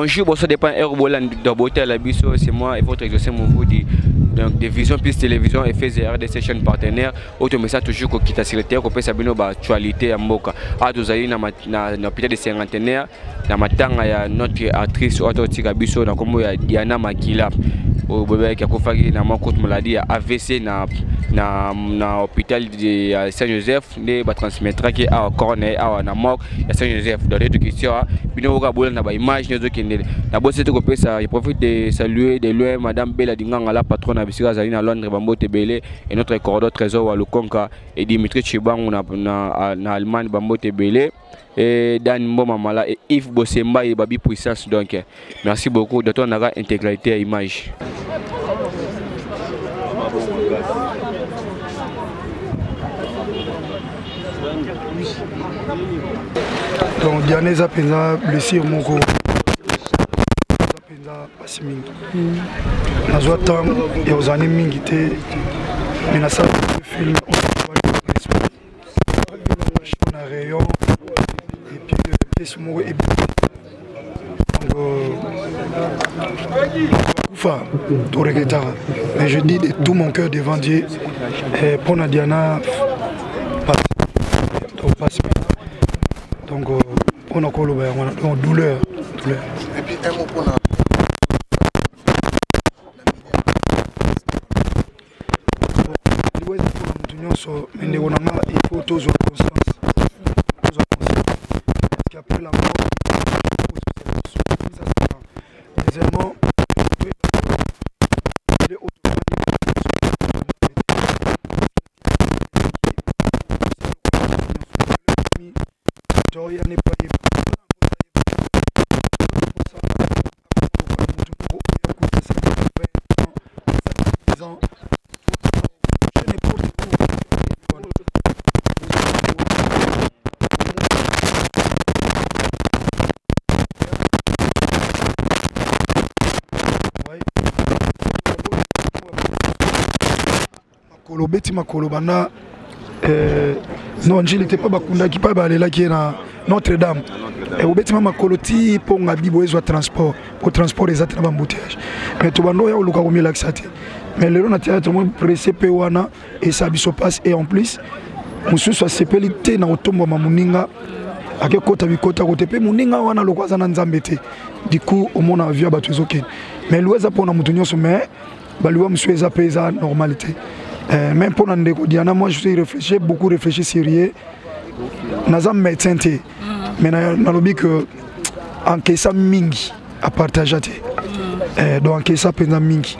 Bonjour, ça dépend de la biso, c'est moi et votre exaucé mon donc des visions plus télévision et fait RDC chaîne partenaire auto message toujours ko kita secrétaire ko pesa bino ba actualité ya mboka a tozali na peut-être de cinquantenaire na matanga ya notre actrice auto tika biso na kombo ya Diana Makila au bébé qui a kofaki na moko maladie ya AVC na hôpital de Saint-Joseph ne ba transmettre qui a corner a na mort ya Saint-Joseph dans les questions bino ka bola na ba image ne zo kende na bosse to ko pesa il profite de saluer de loin madame Bella Dinganga la patronne à Bisika Zalina à Londres Bambote Belé et notre corridor trésor à Lukonka et Dimitri Chibang na Allemagne Bambote Belé et Dan Mboma Mala et Yves Bossemba et Babi Puissance donc merci beaucoup de ton intégralité à image. Donc Diane Zapena blessure mon corps. Zapena passe mingi. Nazwa tam et aux années mingi te mais na ça film on a rayon et puis pièce mon et enfin tout regrettar mais je dis de tout mon cœur devant Dieu pour Diana passe donc on a une douleur. Et puis un mot pour la... Il faut tous aux constance. Qu'après la mort, deuxièmement, Beti makolo bana non je n'étais pas bakunda qui pas balela qui na Notre-Dame et au beti makolo ti pour ngabi boezo transport pour transport les atena embouteillage mais to bando ya uluka ko milaxate mais le na théâtre mo pressé pe wana et ça biso passe et en plus monsieur soit sepelité na otombo mamuninga ake kota bikota kote pe muninga wana lokwaza na nzambete du coup au mona via batuzoken mais loueza pona mutunyoso mais baluwa monsieur eza pesa normalité. Même pour Diana, moi je suis réfléchi, beaucoup réfléchi sérieux. Nazam médecin mais nalobi que encaissa mingi à partager. Donc encaissa pena mingi.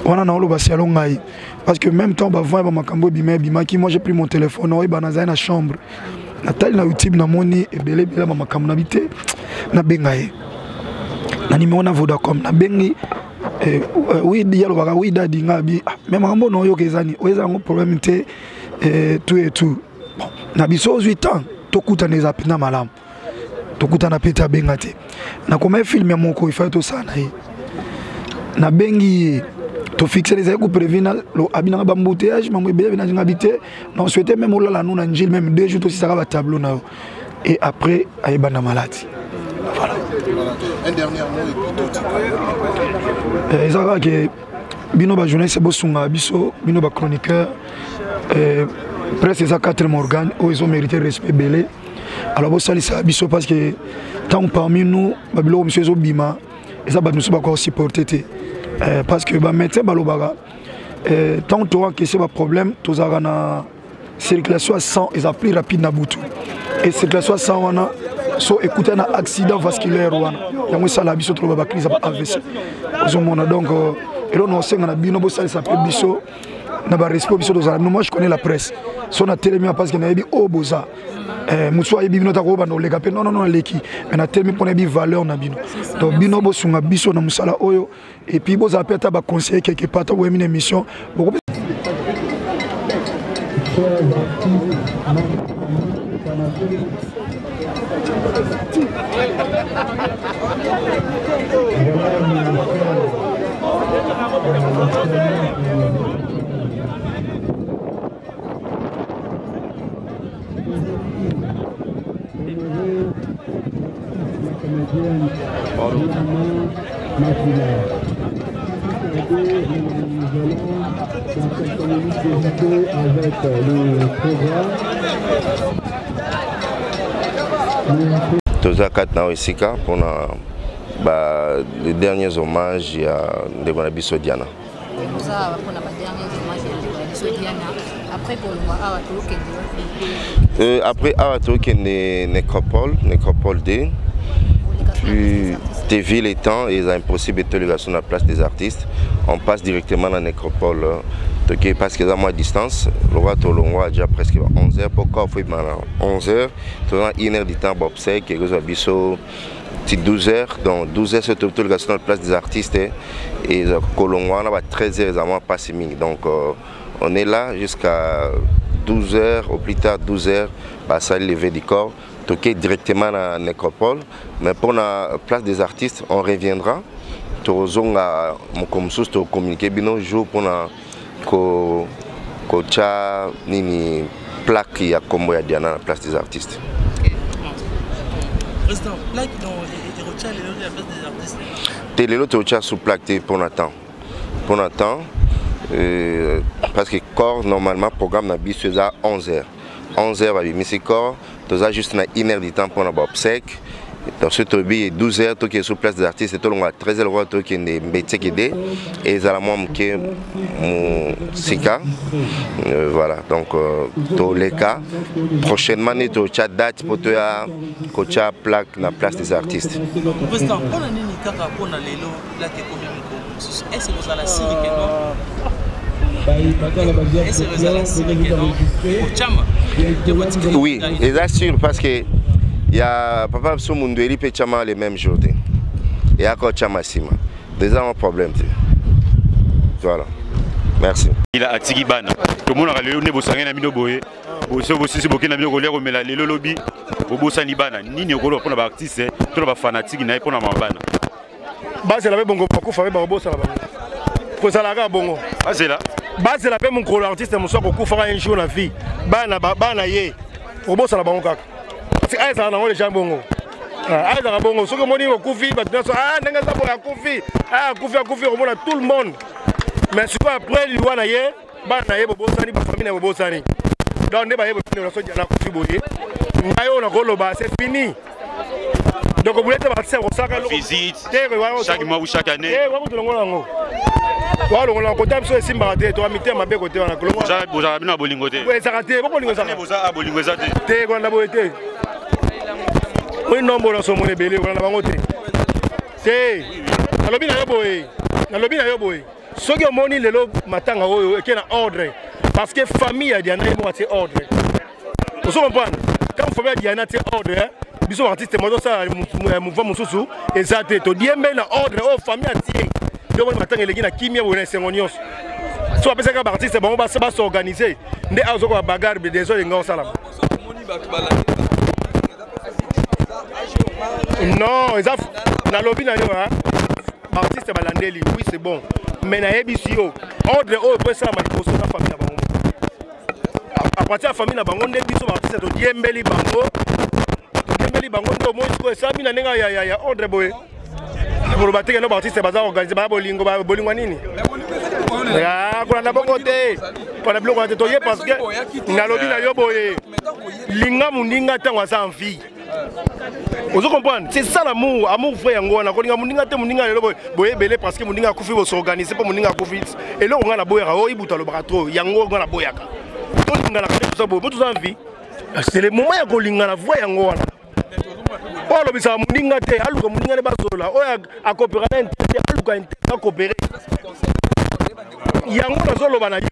On a nalo basi alongai parce que même temps ba voix ba makambo bima qui moi j'ai pris mon téléphone oi ba naza na chambre. Natali na YouTube na moni et belé ba makambo na bité na bengaye. Na numéro na Vodacom na bengi oui dialo baka oui dadi ngabi même rambo no yo kezani oza ngo problème te tout et tout bon na biso 8 ans tokuta neza pina malamu tokuta na peta bengate na koma film ya moko il faut to sana yi na bengi to fixer les aiko prévina lo abina ba embouteillage mamwe be na ngabité non souhaiter même olala nous na njil même 2 jours to sisaka ba tableau na et après ayeba na maladie. Voilà. Un dernier mot et puis tout. Ezaka que bino ba journaliste bosunga biso bino ba chroniqueur presque ça 4 organes où ils ont mérité respect belé. Alors bo salisa biso parce que tant parmi nous babilo monsieur Zobima et ça ba nous ba ko supporter parce que ba médecin balobaga tant toi que c'est pas problème tous a na circulation à 100 ils a plus rapide na butu et circulation à 100 wana so écouter un accident vasculaire wana yango sala biso trop ba crise ba AVC ozomona donc et là on sait na bino bo sala ça peut biso na ba respect biso dozala moi je connais la presse so na télémi parce que na yebi oboza muso yebi bino ta ko ba no lega pe non leki mais na télémi pour na yebi valeur na bino donc bino bo sunga biso na musala oyo et puis bo za peta ba conseiller quelque part to une émission beaucoup Pardon. Toza Katna Isika pour les derniers hommages à Ndebonabiso Diana. Après Nécropole D, puis des villes étant, il est impossible de aller sur la place des artistes. On passe directement dans la Nécropole. Parce que à moins distance, le roi Tolongwa a déjà presque 11h. Pourquoi il faut 11h? Il y a 1 heure de temps pour observer que vous avez 12h. Donc 12h, c'est tout le la place des artistes. Et Kolongwa, on a 13h avant passer. Donc on est là jusqu'à 12h, au plus tard 12h, ça lever du corps. Toquer directement à la Nécropole. Mais pour la place des artistes, on reviendra. Nous allons communiquer bien jour pour la kocha nini plaque ya Kombo ya Diana à la place des artistes. Président, plaque dans les rocha à la place des artistes. Les rocha sous plaque pour l'instant. Pour l'instant, parce que corps normalement programme na bis à 11h. 11h va bien corps, tu as juste 1 heure de temps pour la obsèque. Dans ce tobi 12h tout qui est sous place des artistes et tout le monde 13h roi tout qui est métier qui est et ça la moi qui mon sika voilà donc tous les cas prochainement nous au chat date pour toi coach plaque la place des artistes. Président, on a une kaka pour na lelo la économique. Est-ce que vous allez série que non? Oui, et ça sûr parce que il y a papa Somundueli et Chama les mêmes jours. Et encore Chama Sima. Déjà un problème. Voilà. Merci. Il a atigi bana. Tout le monde a le nez bosangé na minoboé. Boso bosi boké na mino kolero mela lelo lobby. Bobosa ni bana. Nini okolo pour na artiste, tout ba fanatique na pour na mabana. Base la bongo pour faire ba bosa la bango. Ko sala ka bongo. Ah c'est là. Base la mon kolo artiste mo so ko fera un jour la vie. Bana ye. Ko bosa la bango kaka. Ah, ça a les gens bongo. Ah, ça a bongo. Ce que mon dit au Koufi, ah, n'est-ce pas pour la Koufi? Ah, Koufi, on a tout le monde. Mais c'est pas après lui, on a yé, bah, on a yé, bobo sani, bah, famille, bobo sani. Donc, on est pas yé, on a sorti la Koufi boye. On a goloba, c'est fini. Donc, vous voulez partir au sac à l'eau. Visite. Chaque mois ou chaque année. Voilà, on a compté sur les Simbarate, toi, mité ma bécoté, on a colombo. Vous avez bien bolingoté. Oui, ça a raté, pourquoi bolingo ça? Vous avez bolingo ça. T'es qu'on a boité. Oui, non, bon, on s'en est belé, on a bangoté. C'est. Na lobby na yoboé. Na lobby na yoboé. Ce qui moni le lob matanga oyo et qui na ordre. Parce que famille a Diana mo c'est ordre. Vous comprenez? Quand famille a Diana c'est ordre, biso artiste mo ça mouvement mususu et ça to diembe na ordre oh famille a tie. Donc matanga legi na kimia bo na sengonios. So apesa ka artiste bon ba s'organiser. Nde azo ko bagarre des autres ngao sala. Non, ils ont la lobby na yo hein. Artiste balandeli, oui c'est bon. Mais na ebisio, ordre o peut ça ma poso na famille na bango. À partir de la famille na bango nde biso artiste to diembeli bango. To diembeli bango ndo mo ko ça mina nenga ya ordre boy. Pour le battre no artiste baza organiser ba bolingo nini. Ya ko na bongo te. Ko na bloco te toye parce que na lobby na yo boye. Linga muninga tangwa sa envie. Vous comprenez? C'est ça l'amour, amour frère ngona. Ko linga muninga te muninga lelo boye belé parce que muninga kufi bo s'organiser pour muninga kufi. Et là on a la boyaka o ibuta lo bratro yango ngona boyaka. To linga la ka so bo tout envie. C'est le moment ya ko linga la voix yango wana. Oh lo bisa muninga te aluka muninga le basola. O a coopérer te aluka inte coopérer. Yango na zolo bana yo.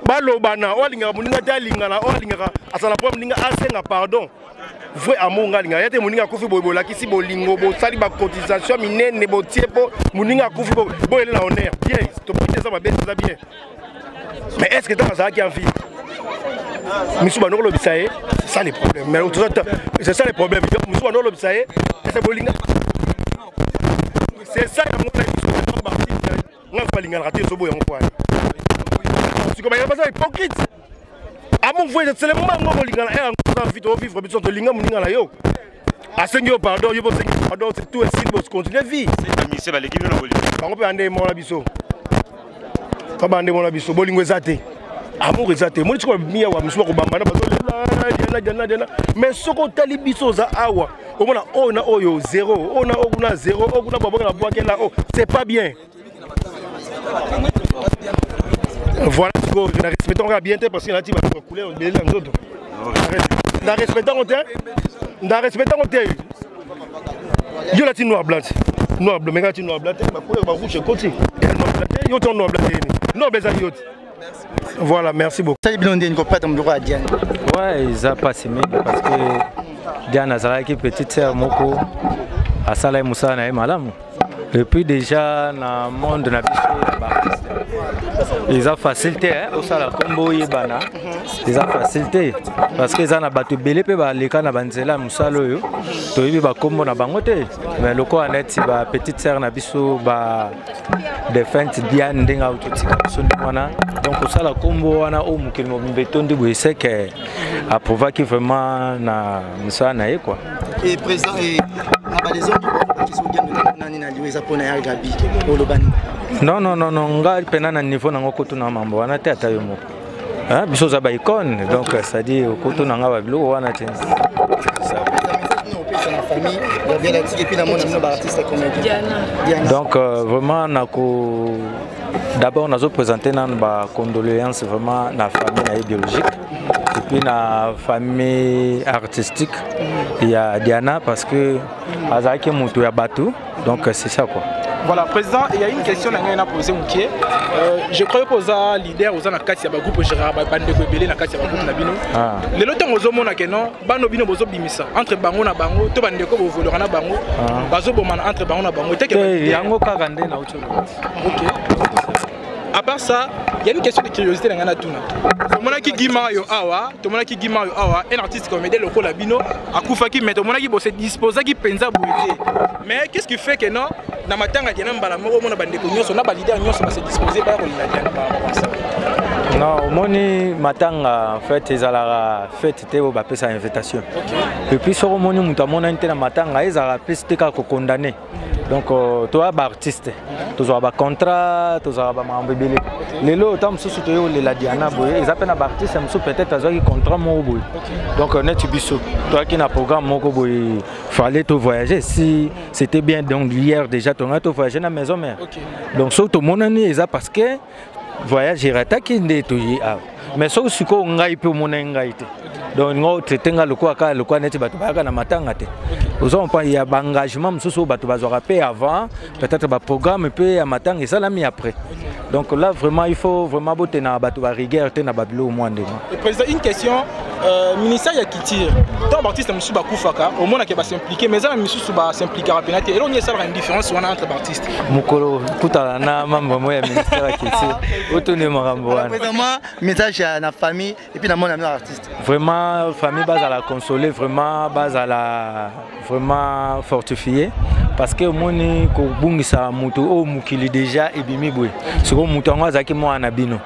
Balobana o linga muninga te linga o linga asala po muninga asenga pardon. Vrai amour ngalinga yate muninga kufi bobola kisi bolingo bo sali ba cotisation minene bo tiepo muninga kufi bo ele na honneur bien to pite ça va bien ça bien mais est-ce que tu as qui en vie Misuba no lobisaye c'est ça les problèmes mais c'est ça les problèmes Misuba no lobisaye c'est bolinga c'est ça ya mona biso ba nga balinga raté so bo yango kwa tu comme il pas ça hypocrite. Amour, c'est le moment où on a vivre vivre de linga muninga la yo. Asengyo pardon, yo bosengi pardon, c'est tout ainsi boss continue vie. C'est mi c'est ba l'équipe na boli. Bango pe ande mo la biso. Ka bande mo la biso bolingo ezate. Amour ezate. Mo tiko miya wa musuma ko bamba na bazo diana. Mais soko tali biso za awa. Au moins on a oyo 0, on a 0, on a babanga na boake là oh, c'est pas bien. Voilà, nous respectons bien parce que là tu vas couler on délai les autres. Nous respectons on yo la ti noir blanc mais quand tu noir blanc ba couleur ba rouge côté yo ton noir blanc non beza yo. Voilà, merci beaucoup. Ça bien on dit qu'on pas dans bureau à Diane. Ouais, ils a passé parce que Diane a qui petite sœur moko à Salai Moussa na malamu. Et puis déjà dans le monde na ils ont facilité au sala combo yebana. Ils ont facilité parce que ils ont battu belé pe ba leka na banzela musalo yo. To yibi ba combo na bangote. Mais loko anet ba petite sœur na biso ba defense Diane ndinga utotika sondwana. Donc au sala combo wana o mukilmo mbetondi bo seke a prouvé que vraiment na musana e quoi. Et président et les autres qui sont bien na lieu japonais Gabi olobani. Non, nga pena na niveau na ngokoto na mambo wana te ata yo moko. Hein, biso za ba icône donc ça dit okoto na nga ba bilo wana te. Donc vraiment d'abord on a présenté nos condoléances vraiment na famille biologique et puis na famille artistique il y a Diana parce que azaki mutu ya batu donc c'est ça quoi. Voilà, président, il y a une question que je posée Moukié. Je crois que vous leader, vous avez un groupe Gérard Bande de Bélé, un groupe Nabino. Les lots ont zomona que non, Bano Bino Bozo Bimisa. Entre Bango na Bango, tout Bande de Kobo Volorana Bango, Bazo Boman entre Bango na Bango. Yango Kagande na autre. Ok. À part ça, il y a une question de curiosité dans la tuna. Tomona ki Gimayo Awa, un artiste comédien local Labino, a Koufaki, mais Tomona ki bosse disposa qui pensa bouité. Mais qu'est-ce qui fait que non, dans ma tanga diana mbala moko mona bande ko nyoso na ba leader nyoso ba se disposer ba ko la diana ba ça. Non, moni matanga en fait ezala fête te ba pesa invitation. Et puis sur moni mutamona inte na matanga ezala peste ka ko condamner. Donc toi ba artiste, toi ba contrat, toi ba mambebele. Lelo tam susu to yo la diana boye, ils appellent ba artiste mso peut-être azaki contrat mo boye. Donc net biso, toi qui na programme moko boye, fallait te voyager si c'était bien donc hier déjà ton to voyager na maison mère. Donc surtout mon année eza parce que voyage irata ki ndeto yi a. Mais so siko ngai pe mon ngai te. Donc ngo tetenga lokwa neti bato ba na matanga te. Ozon pa ya ba engagement msusu bato bazora payer avant, peut-être ba programme pe ya matanga et ça l'a mis après. Donc là vraiment il faut vraiment boter na bato ba rigueur te na babilo au moins de. Le président une question ministère ya kitir. Tant artiste msusu ba kufaka, au moins que ba s'impliquer mais ça msusu ba s'impliquer rapidement et là on y a ça une différence entre artistes. Mukolo kuta na mambo moya ministère ya kitir. Otone marambo wana. Président message à la famille et puis na mon ami artiste. Vraiment famille base à la consoler, vraiment base à la vraiment fortifier parce que moni ko bungisa mutu o mukili déjà ebimi boy. Siko mutu ngo azaki mo anabino.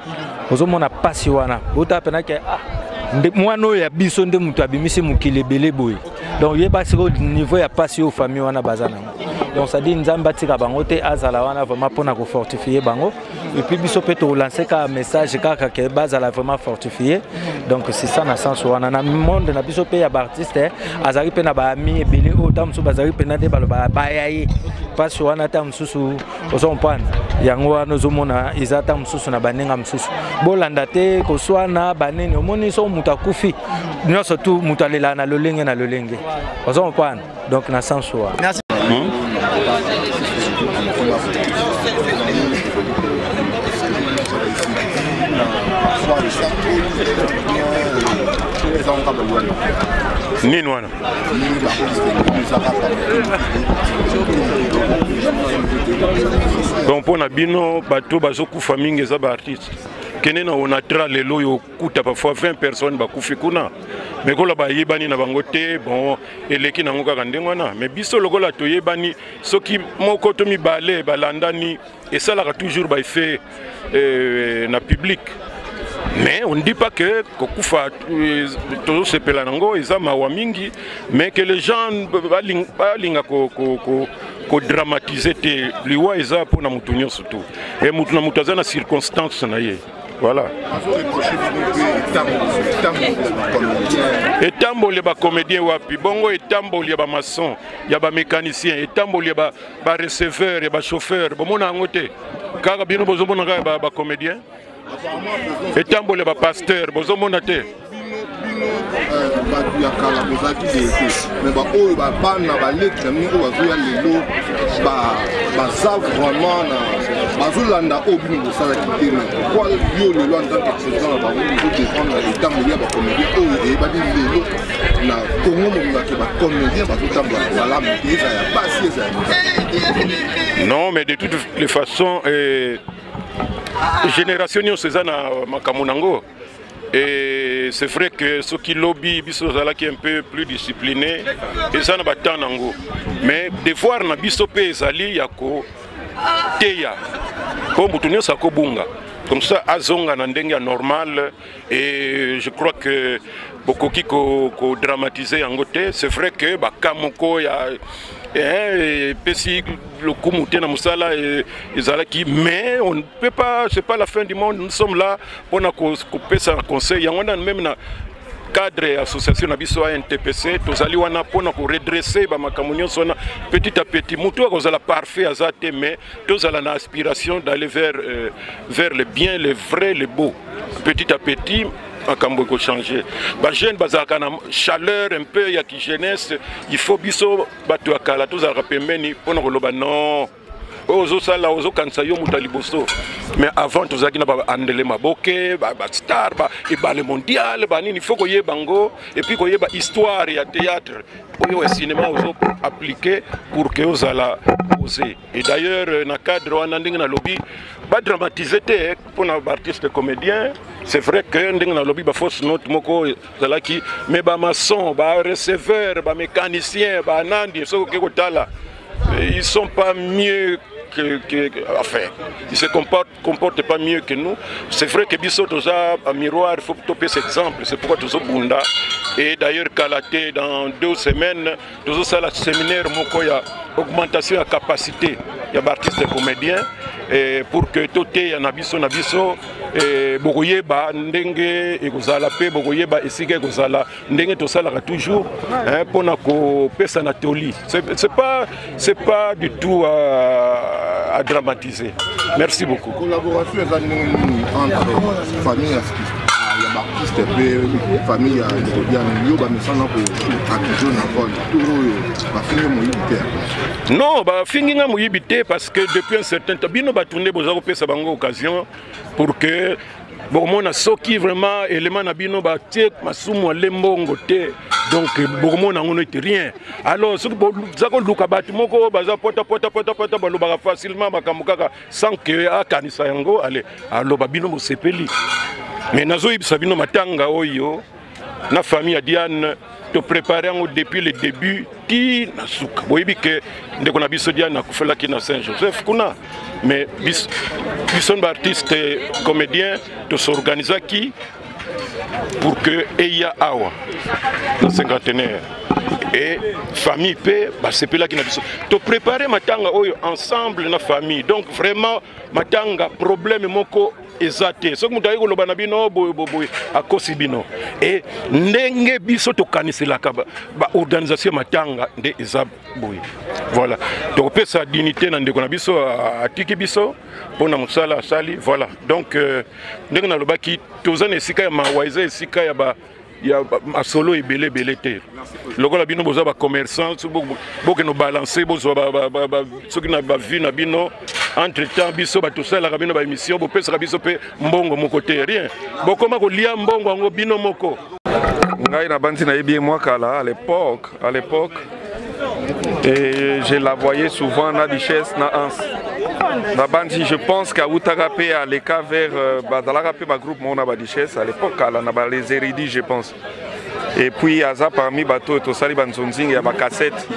Ozo mona pasi wana. Ota pena ke mwano ya biso nde mutu abimisi mukili belé boy. Donc yeba siko niveau ya pasi au famille wana bazana. Donc ça dit nzamba tika bango te azala wana vraiment pour na ko fortifier bango et puis biso peut lancer ka message kaka ke bazala vraiment fortifier. Donc c'est ça na sens wana na monde na biso pe ya artiste azali pe na ba ami ebele autant so bazali pe na de baloba bayaye parce wana ta msusu ozompan yango wana zomona izata msusu na banenga msusu bolanda te ko swana banene omoni so mutakufi nyoso tu mutalela na lolenge ozompan donc na sens wana. Merci. Nini wana? Donc pour na bino bato bazokufa mingi za ba artiste. Kenena on a tra lelo yo kuta parfois 20 personnes bakufi kuna. Mais kola ba yebani na bango te bon eleki na ngoka kandengwana mais biso lokola to yebani soki moko to mibale balandani et ça la toujours ba fait na public. Mais on ne dit pas que Kokufa toujours se pelanango ils ont mawamingi, mais que les gens balinga ko dramatiser te liwa eza pour na mutunyo surtout et mutuna mutaza na circonstance na ye. Voilà. Etambo les comédiens wapi bongo etambo les maçon ya ba mécanicien etambo les ba receveur et ba chauffeur bomona ngote kaka bino bozomona ka ba comédien etambo les pasteur bozomona te mais oyo bana balekisa mingi oyo bazoya lelo baza vraiment bazolanda oyo bino bosalaki te pourquoi yo lelo en tant que président na bango ozodéfendre etambo ya bacomédien oyo eyebadi lelo na kongo mobimake bacomédien bazotambola malamu te eza ya basi eza ya non mais de toutes les façons génération nyonso eza na makambo nango. Et c'est vrai que ceux qui lobby, qui sont un peu plus disciplinés, ils sont pas nango. Mais devoir na biso pe ezali yako teya. Pour mutunyo sako bunga. Comme ça azonga na ndenge normal et je crois que beaucoup qui ko dramatiser en côté, c'est vrai que ba kamoko ya le comité na musala ezalaki, mais on ne peut pas, c'est pas la fin du monde. Nous sommes là pour couper ça conseil. On a même na cadre association na biso NTPC tozali wana pour redresser ba makamunyo sona petit à petit. Mutu kozala parfait azate, mais tozala na aspiration d'aller vers le bien, le vrai, le beau. Petit à petit. Makambo changer. Ba jeune bazaka na chaleur un peu ya ki jeunesse, il faut biso batu akala tous a rapemeni pona koloba non. Ozo sala ozo kansa yo mutaliboso. Mais avant tous a kina ba andele maboke, ba star ba et ba le mondial ba nini, il faut koye bango et puis koye ba histoire ya théâtre. Oyo cinéma ozo appliquer pour que ozala poser. Et d'ailleurs na cadre wana ndinga na lobby ba dramatiser te pour na artiste comédien. C'est vrai que ndenge na lobby ba fausse note moko zalaki, mais ba maçon, ba receveur, ba mécanicien, ba nandi so ke kotala, ils sont pas mieux enfin, ils se comportent pas mieux que nous. C'est vrai que biso toza un miroir, il faut toper cet exemple, c'est pourquoi tozo bunda. Et d'ailleurs Kalaté dans 2 semaines, tozo ça la séminaire moko ya augmentation de capacité ya artistes comédiens et pour que toté ya nabiso bokoyeba ndenge ekozala pe bokoyeba esika ekozala ndenge tosalaka toujours pour na ko pesa na toli. C'est pas du tout à dramatiser. Merci beaucoup. Collaboration entre famille et artistes et famille non, bah finginga moyibité parce que depuis un certain temps bino ba tourner bozako pesa bango occasion pour que bon mona soki vraiment élément na bino ba tie masumu lembongo te donc bon mona ngono te rien alors soki bozako luka batu moko baza pota baloba facilement makamukaka sans que akanisa yango allez alors babino mo sepeli. Mais nazo ibisa bino matanga oyo na famille ya Diane to préparer depuis le début ti nasuka boyebi ke ndeko na biso Diane akufela ki na Saint-Joseph kuna mais bison artiste comédien to s'organiser qui pour que eya awa na cinquantenaire et famille pe ba sepela ki na biso to préparer matanga oyo ensemble na famille. Donc vraiment matanga problème moko ezate soki mutu ayiko loba na bino boy akosi bino et ndenge biso to kaniselaka ba organisation matanga nde eza boy. Voilà donc pesa dignité na ndeko na biso atiki biso pona musala sali. Voilà donc ndenge na lobaki tozana esika ya mawaiza esika ya ba ya solo ebele te lokola bino boza ba commerçant boke no balancer bozo soki na ba vie na bino entre temps biso ba tosala bino ba émission bo pesa biso pe mbongo moko te rien bokoma ko lia mbongo ngo bino moko ngai na bandi na yebi moi kala à l'époque et je la voyais souvent na Duchesse na Ans na bandi. Je pense qu'à Outarapé à l'écart vers Badalarape ma groupe mon na Duchesse à l'époque kala na les érudits je pense. Et puis Aza parmi bateau to sali banzonzing ya ba cassette.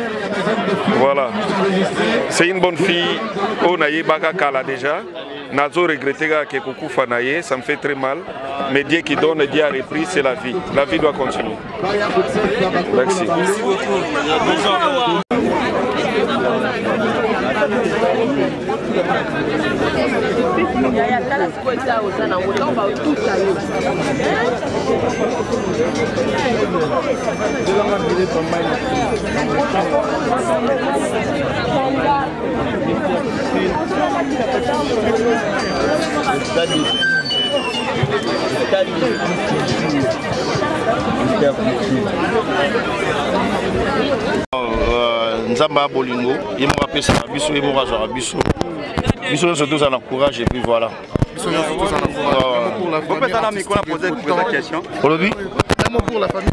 Voilà. C'est une bonne fille on a yebaka kala déjà. Nazo regretter que Kokufa naye, ça me fait très mal. mais Dieu qui donne, Dieu a repris, c'est la vie. La vie doit continuer. Merci. Merci beaucoup. Nzamba Bolingo, il m'a rappelé ça, il m'a rappelé ça. Ils sont tous en courage et puis voilà. Ils sont tous en courage. Pour la famille, on a posé la question. Pour la famille,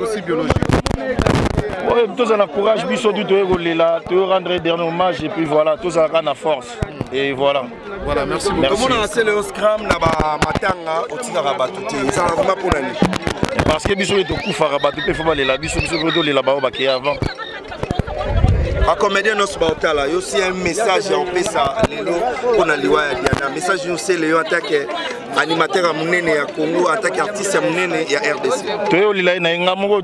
aussi biologique. Oui, tous en courage, ils sont tous là, tous rendre dernier hommage et puis voilà, tous en grande force. Et voilà. Voilà, merci beaucoup. Comment on a lancé le scrum là-bas, Matanga, au Tigarabat, ça va vraiment pour l'année. Parce que Bissou est au coup Farabat, il faut aller là, Bissou est là-bas avant. À comédien nos sportifs là, il y a aussi un message en fait ça, pour la Liwa Diana. Message nous c'est Léon en tant qu'animateur à Mounene à Congo, en tant qu'artiste à Mounene et à RDC. Tu es au Lilaï,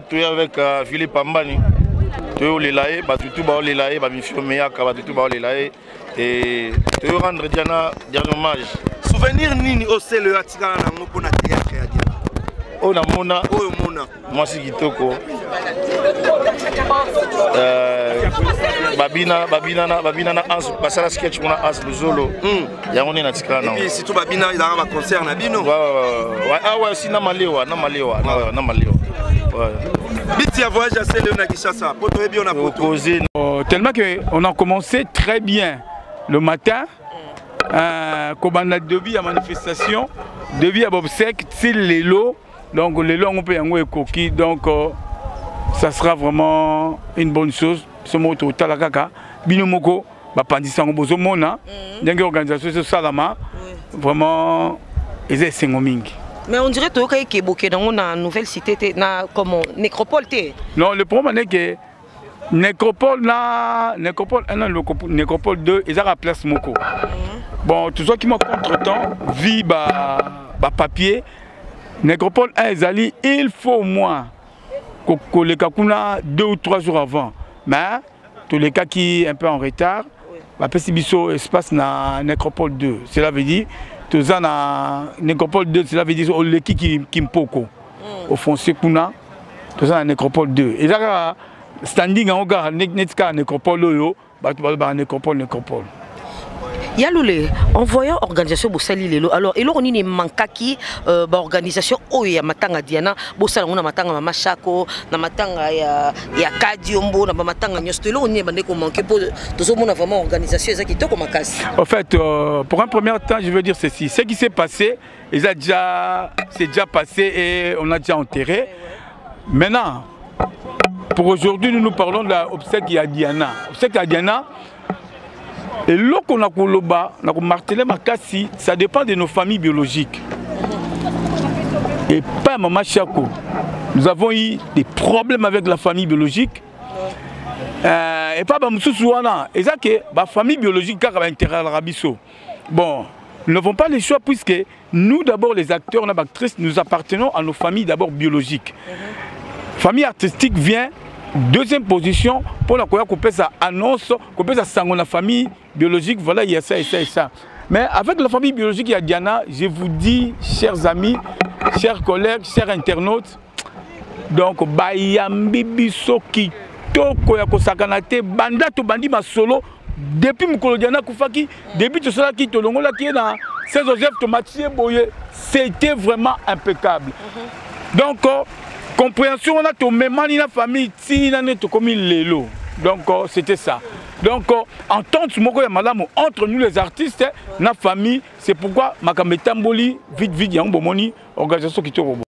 tu es avec Philippe Ambani. Tu es au Lilaï, tu es au Lilaï, tu es au Meyaka, tu es au Lilaï. Et tu es rendre Diana dernier hommage. Souvenir nini au c'est le Atikana Nango pour la théâtre à Diana. Oh na mona, moi c'est Kitoko. Babina na ans basala sketch mona as luzolo. Yango ni na tikana na. Et surtout Babina il a un concert na bino. Ouais ah ouais si na malewa. Ouais. Biti a voyagé à Célé na Kinshasa. Poto ebi on a poto. Tellement que on a commencé très bien le matin. Comme on a devis à manifestation, devis à Bobsek, c'est les lots. Donc les lots on peut y coquille. Donc ça sera vraiment une bonne chose. Ce mot total kaka binomoko ba pandisa ngo bozomona ndenge organisation ce salama vraiment ezé sengomingi. Mais on dirait que tu es dans une nouvelle cité, comme Nécropole. Non, le problème est que Nécropole 1, Nécropole 2, ils ont la place Moko. Bon, tout ça qui m'a contre-temps, vie, papier, Nécropole 1, il faut au moins que les cas 2 ou 3 jours avant. Mais tous les cas qui sont un peu en retard, il espace dans Nécropole 2. Cela veut dire tout ça na Nécropole 2, cela veut dire l'équipe qui mpoko au fond c'est kuna tout ça na Nécropole 2 et là standing en gare netka Nécropole yo ba Nécropole Yaloulé, en voyant organisation Bossali Lelo, alors et là on y manque qui organisation Oya Matanga Diana, Bossala on a Matanga Mama Chako, na Matanga ya Kadiombo, na Matanga Nyostelo, on y est qu'on manque pour tout ce monde vraiment organisation qui est comme casse. En fait, pour un premier temps, je veux dire ceci, ce qui s'est passé, c'est déjà passé et on a déjà enterré. Maintenant, pour aujourd'hui, nous parlons de l'obsèque à Diana. Obsèque à Diana. Et là qu'on a martelé ma cassi, ça dépend de nos familles biologiques. Et pas Maman Chako. Nous avons eu des problèmes avec la famille biologique. Et pas Mamsoussouana. Et ça que la famille biologique a intérêt à l'Arabiso. Bon, nous n'avons pas le choix puisque nous d'abord les acteurs, les actrices, nous appartenons à nos familles d'abord biologiques. Famille artistique vient. Deuxième position, pour la couper ça annonce, couper ça sang la famille biologique, voilà, il y a ça et ça et ça. Mais avec la famille biologique, il y a Diana, je vous dis, chers amis, chers collègues, chers internautes, donc, Bayambi Biso Kitoko Yakosakanate, Banda to Bandi Masolo, depuis Mukolo Diana Koufaki, depuis tout cela qui Tolongola qui est dans Saint-Joseph Tomatier Boye, c'était vraiment impeccable. Donc, compréhension, on a tout même la famille, si on a tout comme Lélo. Donc c'était ça. Donc entente entre nous les artistes, la famille, c'est pourquoi Makametamboli, vite, y a un bon moni, organisation qui te robot.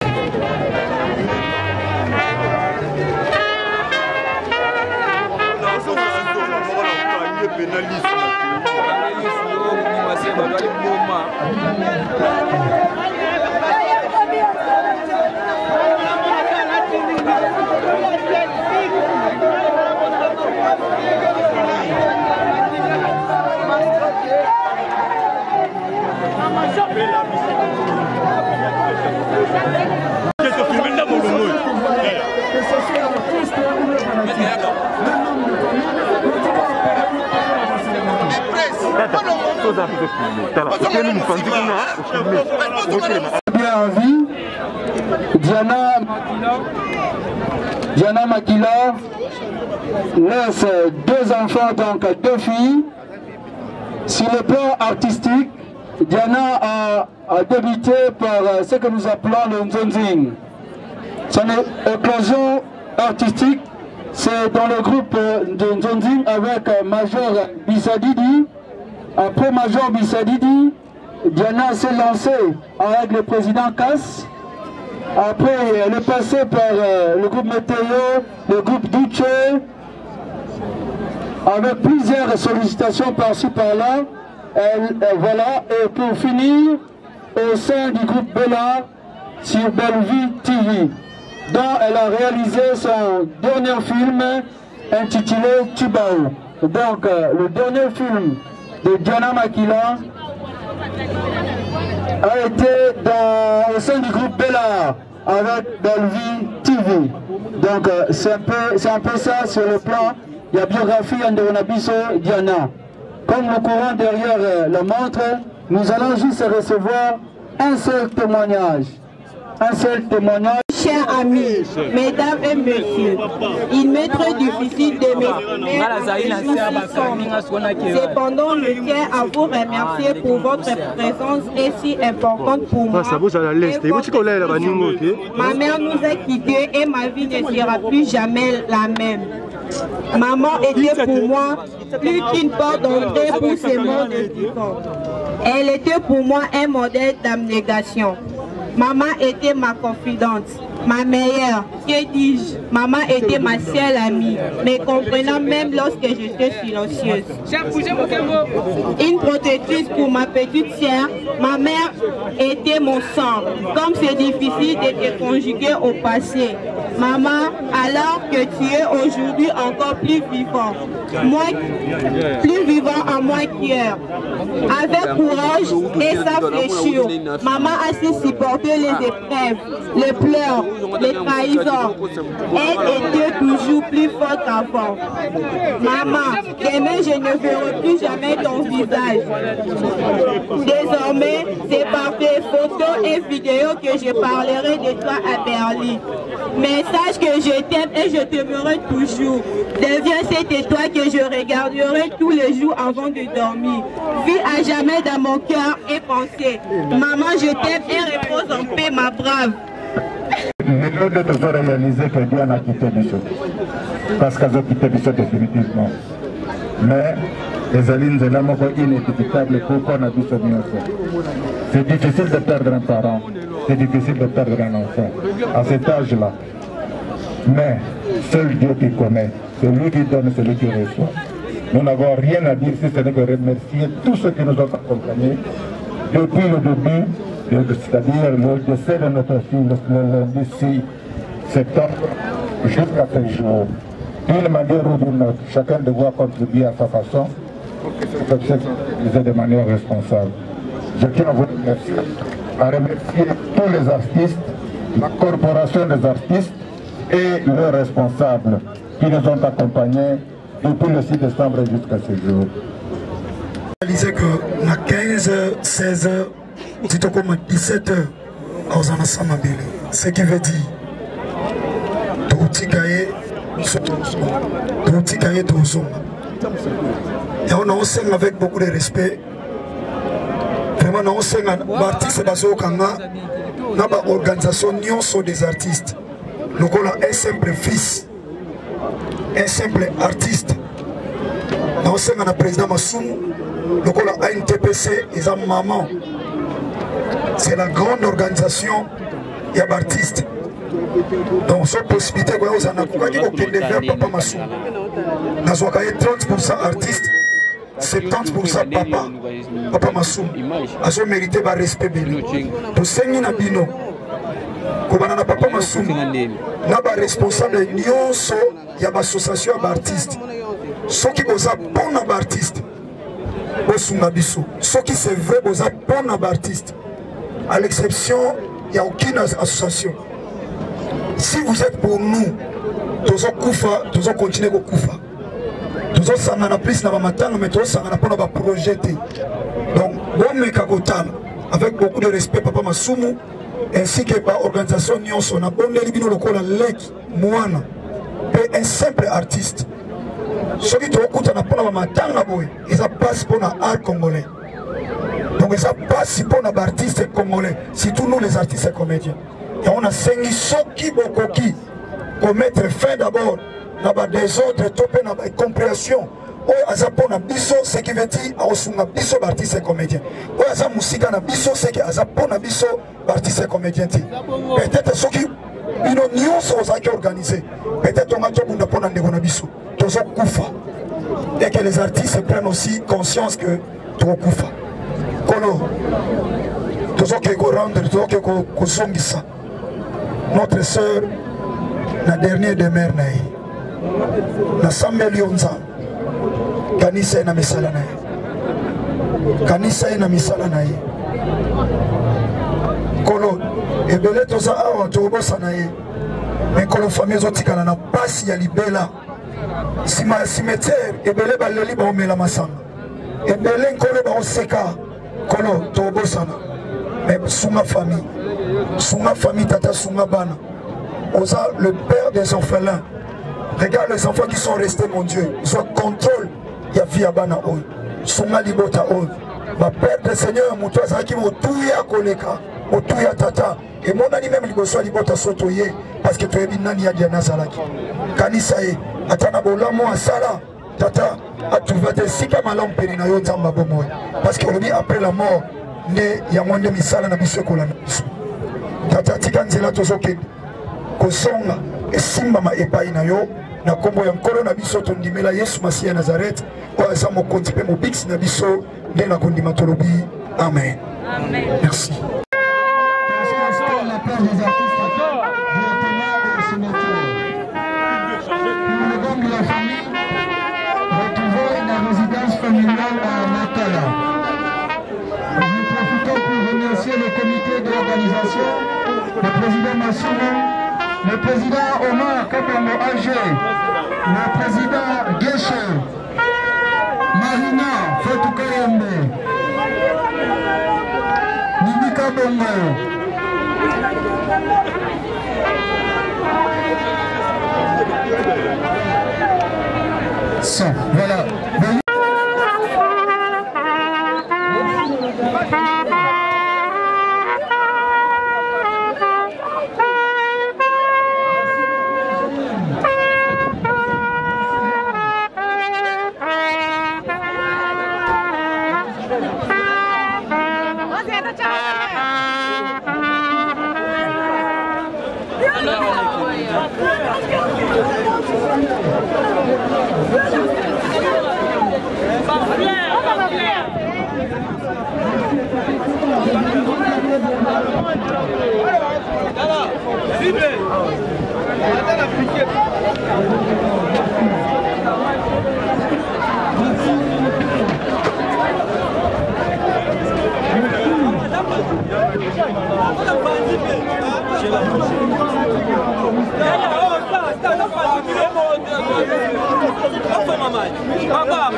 Bien en vie, Diana Makila laisse 2 enfants, donc 2 filles. Sur le plan artistique, Diana a débuté par ce que nous appelons le Nzonzing. Son éclosion artistique, c'est dans le groupe de Nzonzing avec Major Bissadidi. Après Major Bissadidi, Diana s'est lancée avec le président Kass. Après, elle est passée par le groupe Météo, le groupe Duce, avec plusieurs sollicitations par-ci par-là. Voilà, et pour finir, au sein du groupe Bella sur Bellevue TV, dont elle a réalisé son dernier film intitulé Tubao. Donc, le dernier film de Diana Makila a été au sein du groupe Bella avec Bellevue TV. Donc, c'est un peu ça sur le plan de la biographie de Nabiso Diana. Comme nous courons derrière la montre, nous allons juste recevoir un seul témoignage. Un seul témoignage. Chers amis, mesdames et messieurs, il m'est très difficile de m'exprimer. Cependant, je tiens à vous remercier pour votre présence et si importante pour moi. Ma mère nous a quittés et ma vie ne sera plus jamais la même. Maman était pour moi plus qu'une porte d'entrée pour ce monde vivant. Elle était pour moi un modèle d'abnégation. Maman était ma confidente, ma meilleure, que dis-je, maman était ma seule amie, me comprenant même lorsque j'étais silencieuse. Une protectrice pour ma petite sœur, ma mère était mon sang, comme c'est difficile de te conjuguer au passé. Maman, alors que tu es aujourd'hui encore plus vivant, plus vivant en moi qu'hier. Avec courage et sa fléchure, maman a su supporter les épreuves, les pleurs, les trahisons. Elle était toujours plus forte qu'avant. Maman, demain je ne verrai plus jamais ton visage. Désormais, c'est par tes photos et vidéos que je parlerai de toi à Berlin. Mais sache que je t'aime et je t'aimerai toujours. Deviens cette étoile que je regarderai tous les jours avant de dormir. Vis à jamais dans mon cœur et pensée. Maman, je t'aime et repose en paix, ma brave. Je dois te faire réaliser que Dieu a quitté Bissot. Parce qu'elle a quitté Bissot définitivement. Mais les alines de l'amour sont inévitables pour qu'on a Bissot. C'est difficile de perdre un parent. C'est difficile de perdre un enfant à cet âge-là. Mais seul Dieu qui connaît, c'est lui qui donne, c'est lui qui reçoit. Nous n'avons rien à dire si ce n'est que remercier tous ceux qui nous ont accompagnés depuis le début, c'est-à-dire le décès de notre fille le 6 septembre jusqu'à ce jour. D'une manière ou d'une autre, chacun doit contribuer à sa façon pour que c'est de manière responsable. Je tiens à vous remercier, à remercier tous les artistes, la corporation des artistes et leurs responsables qui nous ont accompagnés depuis le 6 décembre jusqu'à ce jour. Réalisé que à 15h, 16h, c'est comme 17h, nous en ensemble. Ce qui veut dire tout cahier, tout son. Et on enseigne avec beaucoup de respect. Vraiment, on enseigne l'artiste Bazo Kanga, dans l'organisation Nyonso des artistes. Nous avons un simple fils, un simple artiste. Nous avons un président Massoum, nous avons un NTPC et sa maman. C'est la grande organisation des artistes. Donc, cette possibilité, nous avons Papa Massoum. Nous avons 30% artistes, 70% Papa Massoum. Nous avons mérité le respect. Pour 5 000 Nabino. Kobana Papa Massoum na ba responsable nyonso ya ba association d'artistes. Soki boza bon na ba artiste. Bosunga biso. Soki c'est vrai boza bon na ba artiste. À l'exception il y a aucune association. si vous êtes pour nous, tous allons continuer à Koufa. Tous allons plus na matanga, mais tous allons pas na projeter. Donc, bon mekakotal, avec beaucoup de respect, Papa Masumu, ainsi que par l'organisation Nyonso, na bon libino lokola lek moana, un simple artiste. Ceux qui te écoutent na pas na matanga boy, ils passent pour l'art congolais. Donc ça passe pour les artistes congolais, surtout nous les artistes comédiens. Et on a 500 qui bokoki pour mettre fin d'abord dans le désordre, topé dans la compréhension. On a pour na biso ce qui veut dire à biso artistes comédiens. On a musique na biso ce qui a pour na biso artistes comédiens. Peut-être ceux qui une union sont organisés. Peut-être on a tout monde pour na biso. Tous kufa. Et que les artistes prennent aussi conscience que tout kufa. Kolo, tous qui rendre, tous qui sont notre sœur, la dernière demeure, na 100 millions de ans, kanisa na misala na kanisa na misala na Kolo, ebele toza awa tobosa na ye, mais kolo famille zotikana na pasi ya libela, sima cimetière, ebele baleli ba omela masanga, ebele nkolo ba oseka. Kolo, tobosana. Mais Sunga famille, tata Sunga bana. Osa, le père des orphelins. Regarde les enfants qui sont restés, mon Dieu. Ils ont contrôle. Il y a via bana oi. Sunga libota oi. Ma père des seigneurs, mon toit, ça qui m'a touya koleka, m'a touya tata. Et mon ami même liboswa libota sotoye. Parce que tu es binani ya diana zalaki. Kanisaye, atana bolamo asala. Tata, tu vas te sika malam perina yo nzamba bomoy. Parce que après la mort, ne ya mwande misala na biso kola na biso. Tata tika nzela tozoke kosonga esimba ma epai na yo na kombo ya nkolo na biso tondimela Yesu Masiya Nazareth oyo aza mokonzi mpe mobikisi na biso nde na kondima tolobi amen. Merci. Le comité de l'organisation, le président Massoumou, le président Omar Kabongo AG, le président Guéché, Marina Fotoukoyembe, Nini Kabongo. Ça, voilà. Papa,